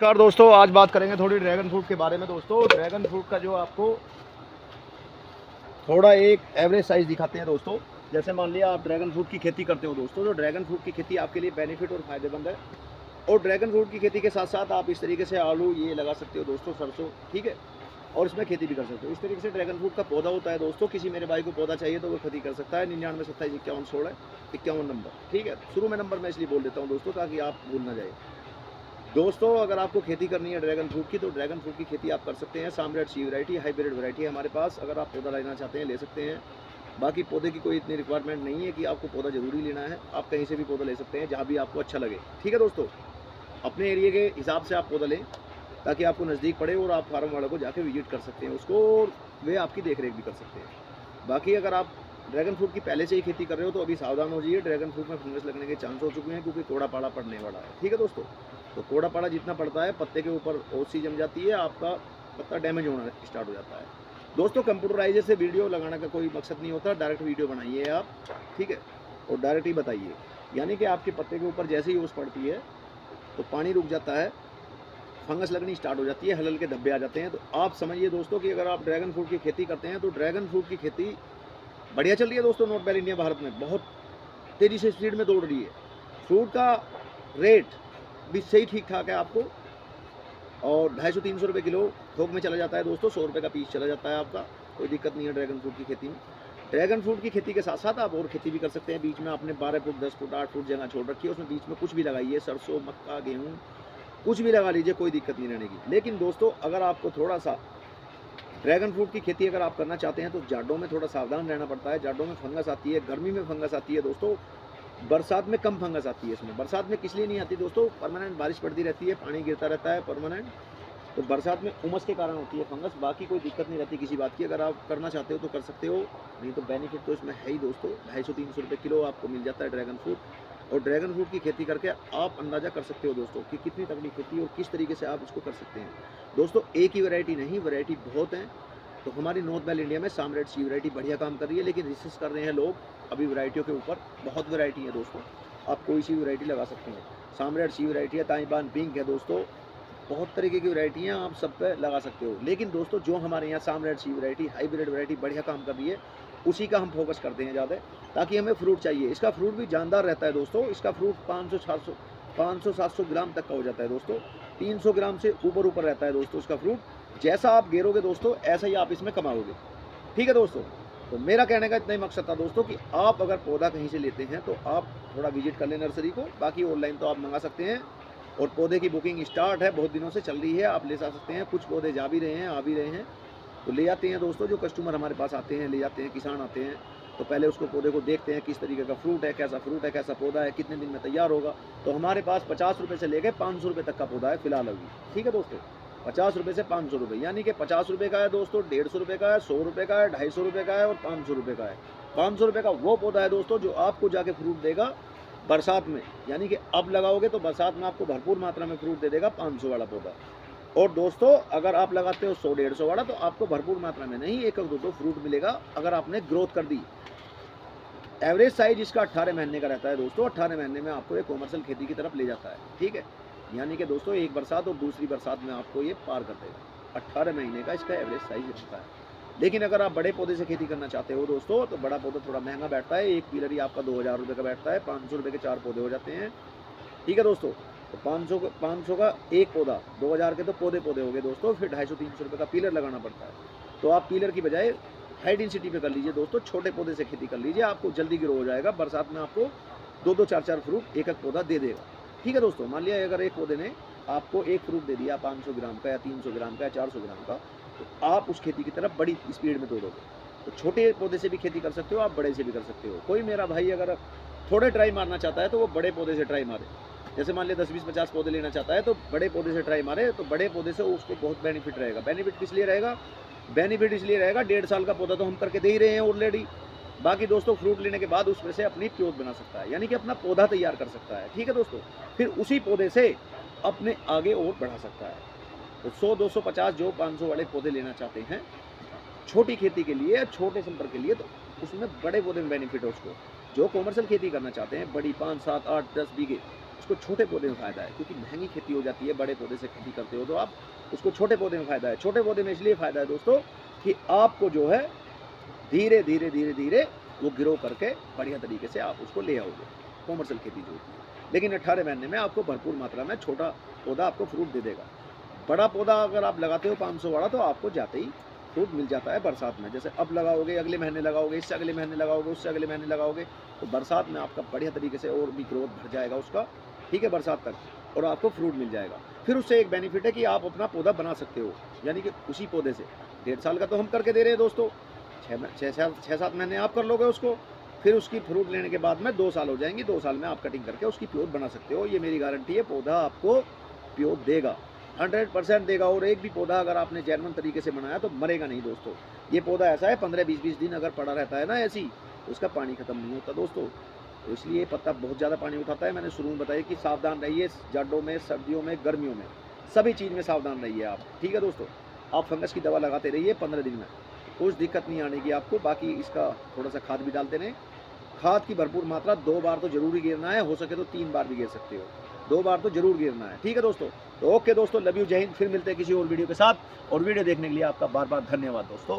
नमस्कार दोस्तों, आज बात करेंगे थोड़ी ड्रैगन फ्रूट के बारे में। दोस्तों ड्रैगन फ्रूट का जो आपको थोड़ा एक एवरेज साइज़ दिखाते हैं दोस्तों। जैसे मान लिया आप ड्रैगन फ्रूट की खेती करते हो दोस्तों, तो ड्रैगन फ्रूट की खेती आपके लिए बेनिफिट और फ़ायदेमंद है। और ड्रैगन फ्रूट की खेती के साथ साथ आप इस तरीके से आलू ये लगा सकते हो दोस्तों, सरसों, ठीक है। और इसमें खेती भी कर सकते हो। इस तरीके से ड्रैगन फ्रूट का पौधा होता है दोस्तों। किसी मेरे भाई को पौधा चाहिए तो वो खेती कर सकता है। 99 27 51 16 51 नंबर, ठीक है। शुरू में नंबर मैं इसलिए बोल देता हूँ दोस्तों, ताकि आप भूल ना जाए। दोस्तों अगर आपको खेती करनी है ड्रैगन फ्रूट की, तो ड्रैगन फ्रूट की खेती आप कर सकते हैं। साम्राट सी वैरायटी, हाइब्रिड वैरायटी है हमारे पास। अगर आप पौधा लेना चाहते हैं ले सकते हैं। बाकी पौधे की कोई इतनी रिक्वायरमेंट नहीं है कि आपको पौधा ज़रूरी लेना है। आप कहीं से भी पौधा ले सकते हैं, जहाँ भी आपको अच्छा लगे, ठीक है दोस्तों। अपने एरिया के हिसाब से आप पौधा लें, ताकि आपको नज़दीक पड़े और आप फार्म वालों को जाके विजिट कर सकते हैं उसको, और वे आपकी देख रेख भी कर सकते हैं। बाकी अगर आप ड्रैगन फ्रूट की पहले से ही खेती कर रहे हो तो अभी सावधान हो जाइए। ड्रैगन फ्रूट में फंगस लगने के चांस हो चुके हैं, क्योंकि कोड़ा पाड़ा पड़ने वाला है, ठीक है दोस्तों। तो कोड़ा पाड़ा जितना पड़ता है, पत्ते के ऊपर ओसी जम जाती है, आपका पत्ता डैमेज होना स्टार्ट हो जाता है। दोस्तों कंप्यूटराइजर से वीडियो लगाने का कोई मकसद नहीं होता। डायरेक्ट वीडियो बनाइए आप, ठीक है, और डायरेक्ट ही बताइए। यानी कि आपके पत्ते के ऊपर जैसे ही ओस पड़ती है तो पानी रुक जाता है, फंगस लगनी स्टार्ट हो जाती है, हलहल के धब्बे आ जाते हैं। तो आप समझिए दोस्तों कि अगर आप ड्रैगन फ्रूट की खेती करते हैं तो ड्रैगन फ्रूट की खेती बढ़िया चल रही है दोस्तों। नॉट बैड इंडिया भारत में बहुत तेज़ी से स्पीड में दौड़ रही है। फ्रूट का रेट भी सही ठीक ठाक है आपको, और 250-300 रुपये किलो थोक में चला जाता है दोस्तों। 100 रुपये का पीस चला जाता है आपका। कोई दिक्कत नहीं है ड्रैगन फ्रूट की खेती में। ड्रैगन फ्रूट की खेती के साथ साथ आप और खेती भी कर सकते हैं। बीच में आपने 12 फुट 10 फुट 8 फुट जगह छोड़ रखी है, उसमें बीच में कुछ भी लगाइए, सरसों मक्का गेहूँ कुछ भी लगा लीजिए, कोई दिक्कत नहीं रहने की। लेकिन दोस्तों अगर आपको थोड़ा सा ड्रैगन फ्रूट की खेती अगर आप करना चाहते हैं तो जाड़ों में थोड़ा सावधान रहना पड़ता है। जाड़ों में फंगस आती है, गर्मी में फंगस आती है दोस्तों। बरसात में कम फंगस आती है इसमें। बरसात में किस लिए नहीं आती दोस्तों, परमानेंट बारिश पड़ती रहती है, पानी गिरता रहता है परमानेंट। तो बरसात में उमस के कारण होती है फंगस। बाकी कोई दिक्कत नहीं रहती किसी बात की। अगर आप करना चाहते हो तो कर सकते हो, नहीं तो बेनिफिट तो इसमें है ही दोस्तों। 250-300 रुपये किलो आपको मिल जाता है ड्रैगन फ्रूट। और ड्रैगन फ्रूट की खेती करके आप अंदाज़ा कर सकते हो दोस्तों कि कितनी तगड़ी खेती और किस तरीके से आप इसको कर सकते हैं। दोस्तों एक ही वैरायटी नहीं, वैरायटी बहुत हैं। तो हमारी नॉर्थ बेल इंडिया में साम्राट सी वैरायटी बढ़िया काम कर रही है, लेकिन रिसर्च कर रहे हैं लोग अभी वैरायटियों के ऊपर। बहुत वैरायटी है दोस्तों, आप कोई सी वैरायटी लगा सकते हैं। साम्राट सी वैरायटी है, ताइबान पिंक है दोस्तों, बहुत तरीके की वैरायटी हैं, आप सब पे लगा सकते हो। लेकिन दोस्तों जो हमारे यहाँ साम्राट सी वैरायटी, हाइब्रिड वैरायटी बढ़िया काम कर रही है, उसी का हम फोकस करते हैं ज़्यादा, ताकि हमें फ्रूट चाहिए। इसका फ्रूट भी जानदार रहता है दोस्तों। इसका फ्रूट 500-700 ग्राम तक का हो जाता है दोस्तों। 300 ग्राम से ऊपर रहता है दोस्तों इसका फ्रूट। जैसा आप गेरोगे दोस्तों, ऐसा ही आप इसमें कमाओगे, ठीक है दोस्तों। तो मेरा कहने का इतना ही मकसद था दोस्तों कि आप अगर पौधा कहीं से लेते हैं तो आप थोड़ा विजिट कर लें नर्सरी को। बाकी ऑनलाइन तो आप मंगा सकते हैं, और पौधे की बुकिंग स्टार्ट है, बहुत दिनों से चल रही है, आप ले जा सकते हैं। कुछ पौधे जा भी रहे हैं, आ भी रहे हैं, तो ले जाते हैं दोस्तों। जो कस्टमर हमारे पास आते हैं ले जाते हैं, किसान आते हैं, तो पहले उसको पौधे को देखते हैं किस तरीके का फ्रूट है, कैसा पौधा है, कितने दिन में तैयार होगा। तो हमारे पास 50 रुपये से लेकर 500 रुपये तक का पौधा है फिलहाल अभी, ठीक है दोस्तों। 50 रुपये से 500 रुपये, यानी कि 50 रुपये का है दोस्तों, 150 रुपये का है, 100 रुपये का है, 250 रुपये का है और 500 रुपये का है। 500 रुपये का वो पौधा है दोस्तों जो आपको जाके फ्रूट देगा बरसात में, यानी कि अब लगाओगे तो बरसात में आपको भरपूर मात्रा में फ्रूट दे देगा 500 वाला पौधा। और दोस्तों अगर आप लगाते हो 100-150 वाला, तो आपको भरपूर मात्रा में नहीं, 1-2 फ्रूट मिलेगा अगर आपने ग्रोथ कर दी। एवरेज साइज इसका 18 महीने का रहता है दोस्तों। 18 महीने में आपको ये कॉमर्शियल खेती की तरफ ले जाता है, ठीक है। यानी कि दोस्तों एक बरसात और दूसरी बरसात में आपको ये पार कर देगा। 18 महीने का इसका एवरेज साइज रहता है। लेकिन अगर आप बड़े पौधे से खेती करना चाहते हो दोस्तों, तो बड़ा पौधा थोड़ा महंगा बैठता है। एक पीलर ही आपका 2000 रुपये का बैठता है। 500 रुपये के 4 पौधे हो जाते हैं, ठीक है दोस्तों। तो 500 का एक पौधा, 2000 के तो पौधे हो गए दोस्तों। फिर 250-300 रुपये का पीलर लगाना पड़ता है। तो आप पीलर की बजाय हाई डेंसिटी पे कर लीजिए दोस्तों, छोटे पौधे से खेती कर लीजिए, आपको जल्दी ग्रो हो जाएगा। बरसात में आपको 2-2 4-4 फ्रूट एक पौधा दे देगा, ठीक है दोस्तों। मान लिया अगर एक पौधे ने आपको एक फ्रूट दे दिया 500 ग्राम का या 300 ग्राम का या 400 ग्राम का, तो आप उस खेती की तरफ बड़ी स्पीड में दौड़ोगे। तो छोटे पौधे से भी खेती कर सकते हो, आप बड़े से भी कर सकते हो। कोई मेरा भाई अगर थोड़े ट्राई मारना चाहता है तो वो बड़े पौधे से ट्राई मारे। जैसे मान लिया 10-20-50 पौधे लेना चाहता है तो बड़े पौधे से ट्राई मारे, तो बड़े पौधे से उसको बहुत बेनिफिट रहेगा। बेनिफिट किस लिए रहेगा, बेनिफिट इसलिए रहेगा 1.5 साल का पौधा तो हम करके दे ही रहे हैं ऑलरेडी। बाकी दोस्तों फ्रूट लेने के बाद उसमें से अपनी प्योत बना सकता है, यानी कि अपना पौधा तैयार कर सकता है, ठीक है दोस्तों। फिर उसी पौधे से अपने आगे और बढ़ा सकता है। तो 100-250 जो 500 वाले पौधे लेना चाहते हैं छोटी खेती के लिए, छोटे संपर्क के लिए, तो उसमें बड़े पौधे में बेनिफिट है उसको। जो कॉमर्शियल खेती करना चाहते हैं बड़ी 5, 7, 8, 10 बीघे, उसको छोटे पौधे में फ़ायदा है, क्योंकि महंगी खेती हो जाती है। बड़े पौधे से खेती करते हो तो आप, उसको छोटे पौधे में फ़ायदा है। छोटे पौधे में इसलिए फ़ायदा है दोस्तों कि आपको जो है धीरे धीरे धीरे धीरे वो ग्रो करके बढ़िया तरीके से आप उसको ले आओगे, कॉमर्शियल खेती जो होती है। लेकिन 18 महीने में आपको भरपूर मात्रा में छोटा पौधा आपको फ्रूट दे देगा। बड़ा पौधा अगर आप लगाते हो 500 वाला, तो आपको जाते ही फ्रूट मिल जाता है बरसात में। जैसे अब लगाओगे, अगले महीने लगाओगे, इससे अगले महीने लगाओगे, उससे अगले महीने लगाओगे, तो बरसात में आपका बढ़िया तरीके से और भी ग्रोथ बढ़ जाएगा उसका, ठीक है, बरसात तक, और आपको फ्रूट मिल जाएगा। फिर उससे एक बेनिफिट है कि आप अपना पौधा बना सकते हो, यानी कि उसी पौधे से 1.5 साल का तो हम करके दे रहे हैं दोस्तों, 6-7 महीने आप कर लोगे उसको, फिर उसकी फ्रूट लेने के बाद में 2 साल हो जाएंगे। 2 साल में आप कटिंग करके उसकी प्योर बना सकते हो। ये मेरी गारंटी है, पौधा आपको प्योर देगा, 100% देगा। और एक भी पौधा अगर आपने जेन्युइन तरीके से बनाया तो मरेगा नहीं दोस्तों। ये पौधा ऐसा है 15-20 दिन अगर पड़ा रहता है ना ऐसी, तो उसका पानी खत्म नहीं होता दोस्तों। तो इसलिए पत्ता बहुत ज़्यादा पानी उठाता है। मैंने शुरू में बताया कि सावधान रहिए, जाड़ों में, सर्दियों में, गर्मियों में, सभी चीज़ में सावधान रहिए आप, ठीक है दोस्तों। आप फंगस की दवा लगाते रहिए 15 दिन में, कुछ दिक्कत नहीं आने की आपको। बाकी इसका थोड़ा सा खाद भी डालते रहें। खाद की भरपूर मात्रा 2 बार तो जरूर ही गिरना है, हो सके तो 3 बार भी गिर सकते हो, 2 बार तो जरूर गिरना है, ठीक है दोस्तों। तो ओके दोस्तों, लव यू, जय हिंद। फिर मिलते हैं किसी और वीडियो के साथ, और वीडियो देखने के लिए आपका बार बार धन्यवाद दोस्तों।